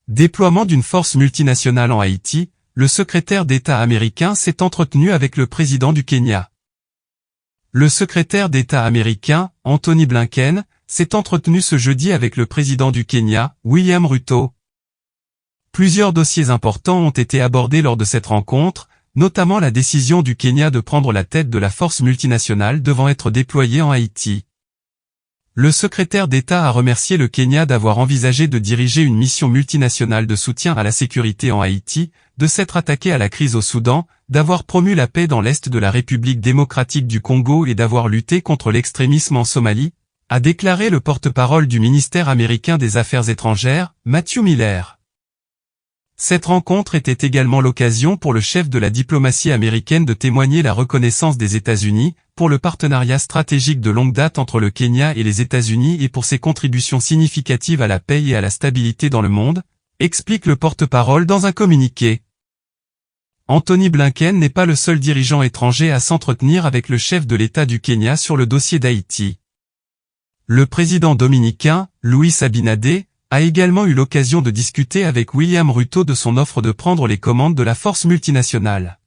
Déploiement d'une force multinationale en Haïti, le secrétaire d'État américain s'est entretenu avec le président du Kenya. Le secrétaire d'État américain, Anthony Blinken, s'est entretenu ce jeudi avec le président du Kenya, William Ruto. Plusieurs dossiers importants ont été abordés lors de cette rencontre, notamment la décision du Kenya de prendre la tête de la force multinationale devant être déployée en Haïti. Le secrétaire d'État a remercié le Kenya d'avoir envisagé de diriger une mission multinationale de soutien à la sécurité en Haïti, de s'être attaqué à la crise au Soudan, d'avoir promu la paix dans l'est de la République démocratique du Congo et d'avoir lutté contre l'extrémisme en Somalie, a déclaré le porte-parole du ministère américain des Affaires étrangères, Matthew Miller. Cette rencontre était également l'occasion pour le chef de la diplomatie américaine de témoigner la reconnaissance des États-Unis pour le partenariat stratégique de longue date entre le Kenya et les États-Unis et pour ses contributions significatives à la paix et à la stabilité dans le monde, explique le porte-parole dans un communiqué. Anthony Blinken n'est pas le seul dirigeant étranger à s'entretenir avec le chef de l'État du Kenya sur le dossier d'Haïti. Le président dominicain, Luis Abinader, a également eu l'occasion de discuter avec William Ruto de son offre de prendre les commandes de la force multinationale.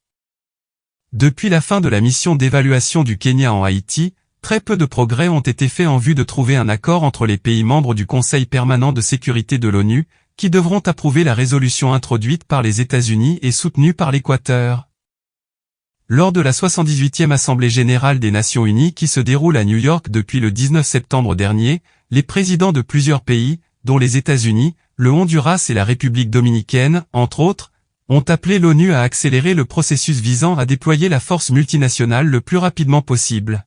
Depuis la fin de la mission d'évaluation du Kenya en Haïti, très peu de progrès ont été faits en vue de trouver un accord entre les pays membres du Conseil permanent de sécurité de l'ONU, qui devront approuver la résolution introduite par les États-Unis et soutenue par l'Équateur. Lors de la 78e Assemblée générale des Nations unies qui se déroule à New York depuis le 19 septembre dernier, les présidents de plusieurs pays, dont les États-Unis, le Honduras et la République dominicaine, entre autres, ont appelé l'ONU à accélérer le processus visant à déployer la force multinationale le plus rapidement possible.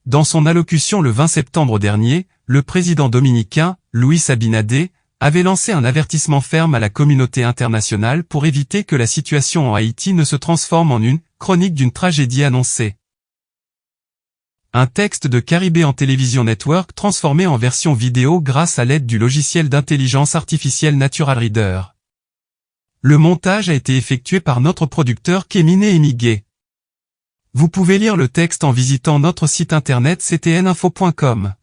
Dans son allocution le 20 septembre dernier, le président dominicain, Luis Abinader, avait lancé un avertissement ferme à la communauté internationale pour éviter que la situation en Haïti ne se transforme en une chronique d'une tragédie annoncée. Un texte de Caribbean Television Network transformé en version vidéo grâce à l'aide du logiciel d'intelligence artificielle Natural Reader. Le montage a été effectué par notre producteur Kémine Emigué. Vous pouvez lire le texte en visitant notre site internet ctninfo.com.